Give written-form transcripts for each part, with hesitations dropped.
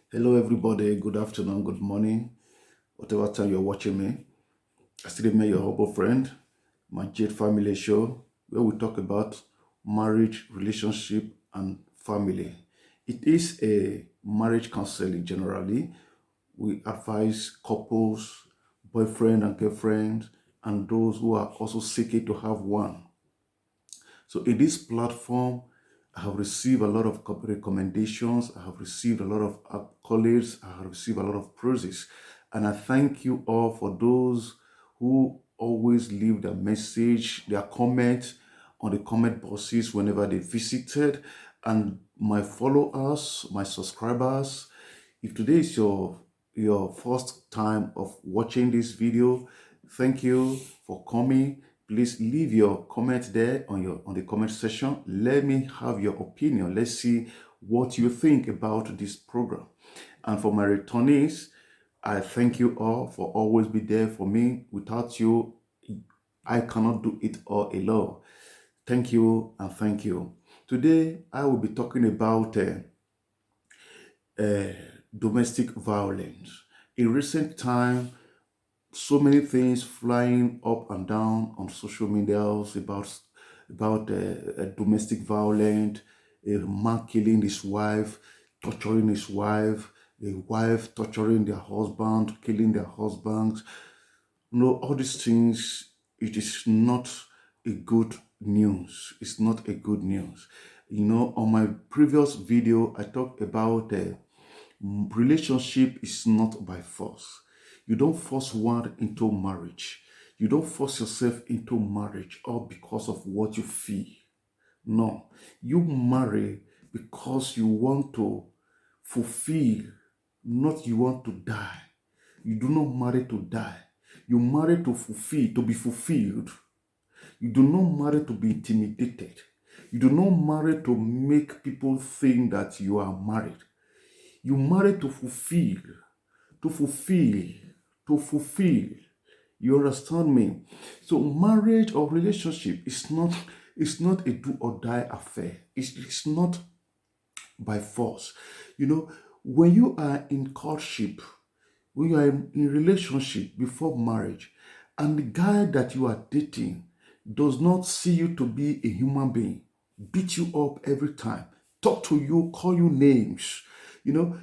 Hello, everybody. Good afternoon, good morning, whatever time you're watching me. I still remain your humble friend, my Jade Family Show, where we talk about marriage, relationship, and family. It is a marriage counseling generally. We advise couples, boyfriend and girlfriend, and those who are also seeking to have one. So in this platform, I have received a lot of recommendations. I have received a lot of accolades. I have received a lot of praises. And I thank you all for those who always leave their message, their comment on the comment boxes whenever they visited. And my followers, my subscribers, if today is your first time of watching this video, thank you for coming. Please leave your comment there on the comment section. Let me have your opinion. Let's see what you think about this program. And for my returnees, I thank you all for always be there for me. Without you, I cannot do it all alone. Thank you and thank you. Today, I will be talking about uh, domestic violence. In recent time, so many things flying up and down on social medias about domestic violence, a man killing his wife, torturing his wife, a wife torturing their husband, killing their husbands. All these things, it is not a good news. It's not a good news. On my previous video, I talked about relationship is not by force. You don't force one into marriage. You don't force yourself into marriage all because of what you feel. No, you marry because you want to fulfill, not you want to die. You do not marry to die. You marry to fulfill, to be fulfilled. You do not marry to be intimidated. You do not marry to make people think that you are married. You marry to fulfill, to fulfill, to fulfill. You understand me? So marriage or relationship is not a do or die affair. It's not by force. When you are in courtship, when you are in relationship before marriage, and the guy that you are dating does not see you to be a human being, beat you up every time, talk to you, call you names, you know,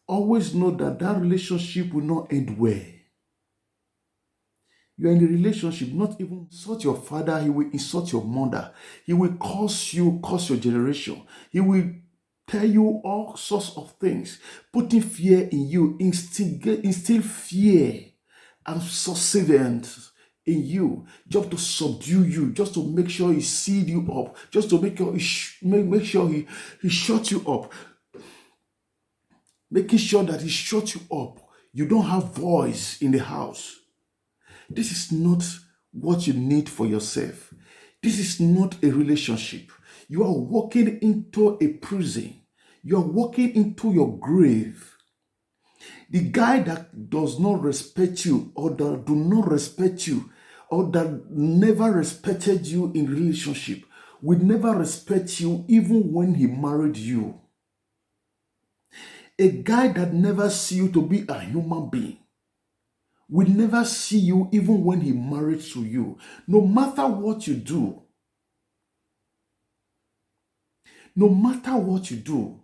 always know that that relationship will not end well. You are in a relationship, not even insult your father, he will insult your mother. He will curse your generation. He will tell you all sorts of things, putting fear in you, instill fear and suspense in you, just to subdue you, just to make sure he sealed you up, just to make sure make sure he shut you up, making sure that he shut you up. You don't have voice in the house. This is not what you need for yourself. This is not a relationship. You are walking into a prison. You are walking into your grave. The guy that does not respect you, or that do not respect you, or that never respected you in relationship, will never respect you even when he married you. A guy that never see you to be a human being will never see you even when he married to you. No matter what you do, no matter what you do,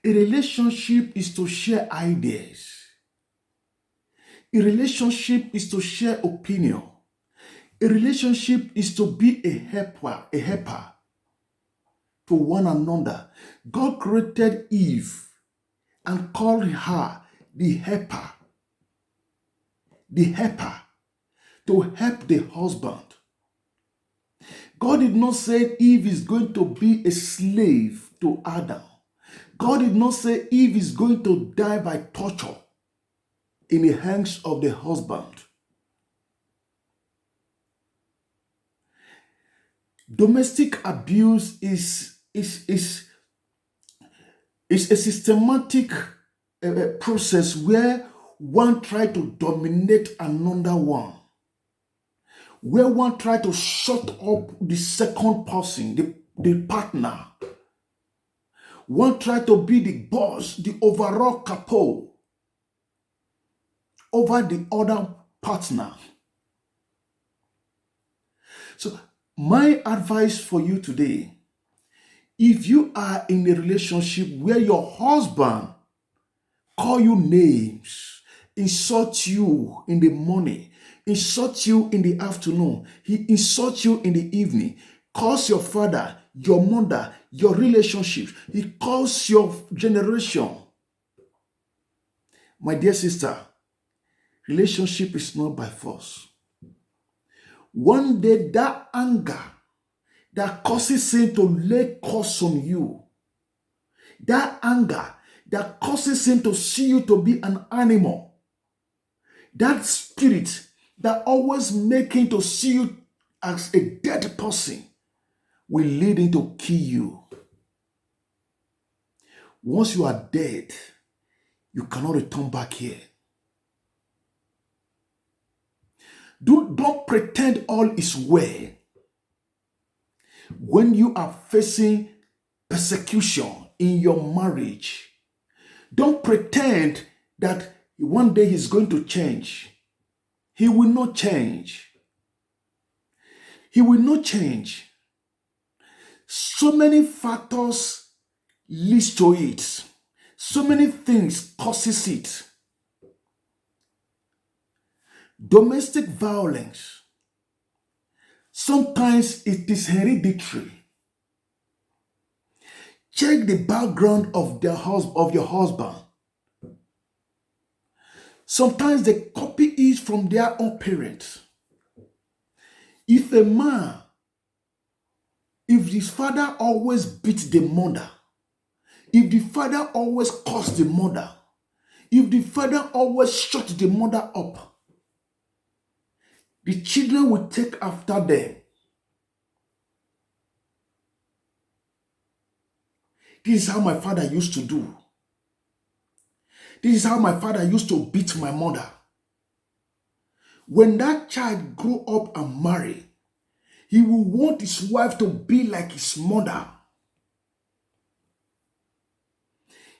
a relationship is to share ideas. A relationship is to share opinion. A relationship is to be a helper to one another. God created Eve and called her the helper to help the husband. God did not say Eve is going to be a slave to Adam. God did not say Eve is going to die by torture in the hands of the husband. Domestic abuse is a systematic process where one tries to dominate another one, where one tries to shut up the second person, the partner, One try to be the boss, the overall capo over the other partner. So my advice for you today, if you are in a relationship where your husband call you names, insult you in the morning, insult you in the afternoon, he insults you in the evening, calls your father, your mother, your relationships, he calls your generation. My dear sister, relationship is not by force. One day that anger that causes him to lay curse on you, that anger that causes him to see you to be an animal, that spirit that always makes him to see you as a dead person, will lead him to kill you. Once you are dead, you cannot return back here. Don't pretend all is well. When you are facing persecution in your marriage, don't pretend that one day he's going to change. He will not change. He will not change. So many factors lead to it. So many things causes it. Domestic violence. Sometimes it is hereditary. Check the background of your husband. Sometimes they copy it from their own parents. If a man, if his father always beat the mother, if the father always cursed the mother, if the father always shut the mother up, the children will take after them. This is how my father used to do. This is how my father used to beat my mother. When that child grow up and marry, he will want his wife to be like his mother.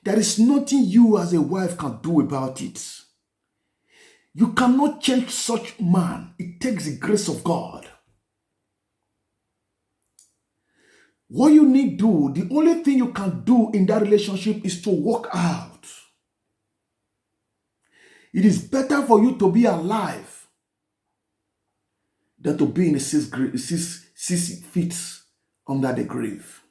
There is nothing you as a wife can do about it. You cannot change such man. It takes the grace of God. What you need to do, the only thing you can do in that relationship is to walk out. It is better for you to be alive than to be in 6 feet under the grave.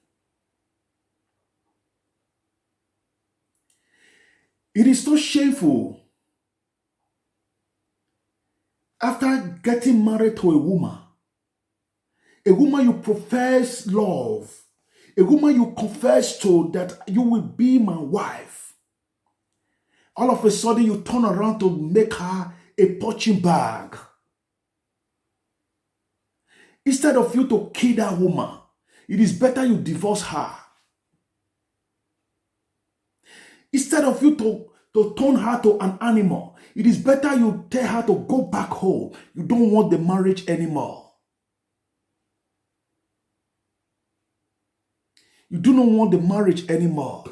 It is so shameful after getting married to a woman you profess love, a woman you confess to that you will be my wife. All of a sudden you turn around to make her a punching bag. Instead of you to kill that woman, it is better you divorce her. Instead of you to turn her to an animal, it is better you tell her to go back home. You don't want the marriage anymore. You do not want the marriage anymore.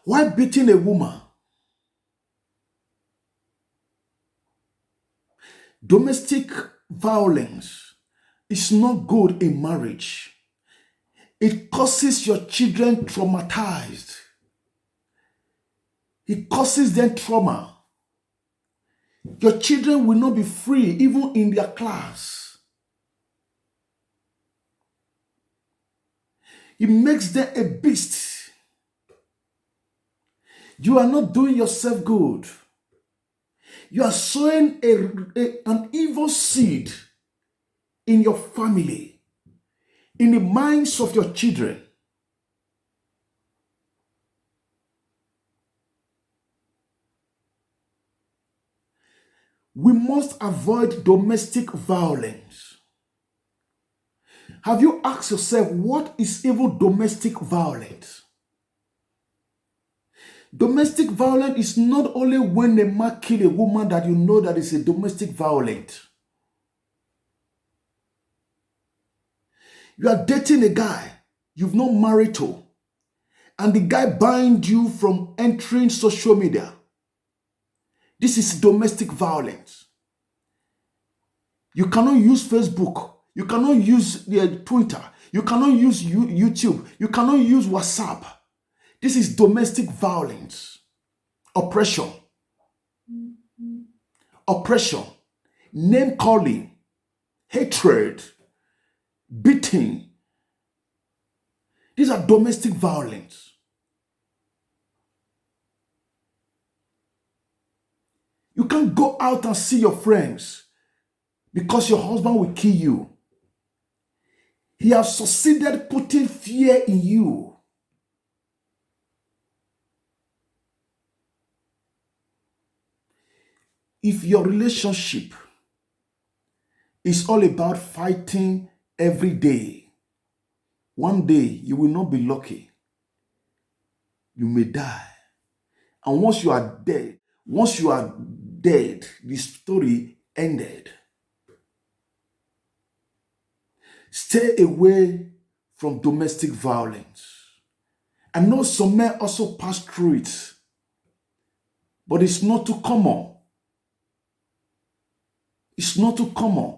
Why beating a woman? Domestic violence is not good in marriage. It causes your children traumatized. It causes them trauma. Your children will not be free even in their class. It makes them a beast. You are not doing yourself good. You are sowing an evil seed in your family, in the minds of your children. We must avoid domestic violence. Have you asked yourself, what is even domestic violence? Domestic violence is not only when a man kills a woman that you know that is a domestic violence. You are dating a guy you've not married to. and the guy banned you from entering social media. This is domestic violence. You cannot use Facebook. You cannot use Twitter. You cannot use YouTube. You cannot use WhatsApp. This is domestic violence. Oppression. Oppression. Name calling. Hatred. Beating. These are domestic violence. You can't go out and see your friends because your husband will kill you. He has succeeded putting fear in you. If your relationship is all about fighting every day, one day you will not be lucky. You may die. And once you are dead, the story ended. Stay away from domestic violence. I know some men also pass through it, but it's not too common. It's not too common.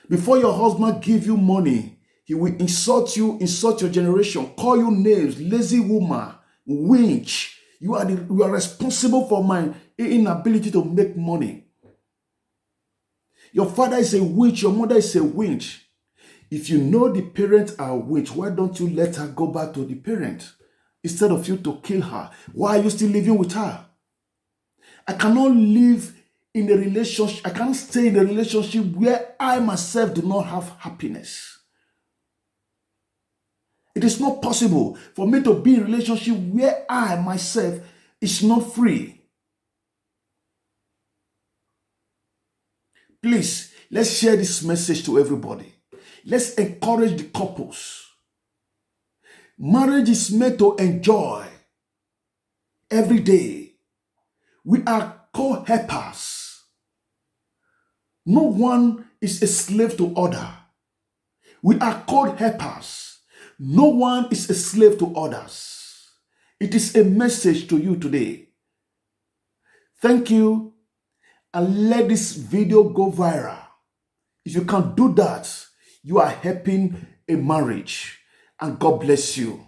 Before your husband give you money, he will insult you, insult your generation, call you names, lazy woman, winch. You are responsible for my inability to make money. Your father is a witch, your mother is a witch. If you know the parents are a witch, why don't you let her go back to the parent instead of you to kill her? Why are you still living with her? I cannot live in a relationship, I can't stay in a relationship where I myself do not have happiness. It is not possible for me to be in a relationship where I myself is not free. Please, let's share this message to everybody. Let's encourage the couples. Marriage is meant to enjoy every day. We are co-helpers. No one is a slave to other. We are co-helpers. No one is a slave to others. It is a message to you today. Thank you, and let this video go viral. If you can do that, you are helping a marriage, and God bless you.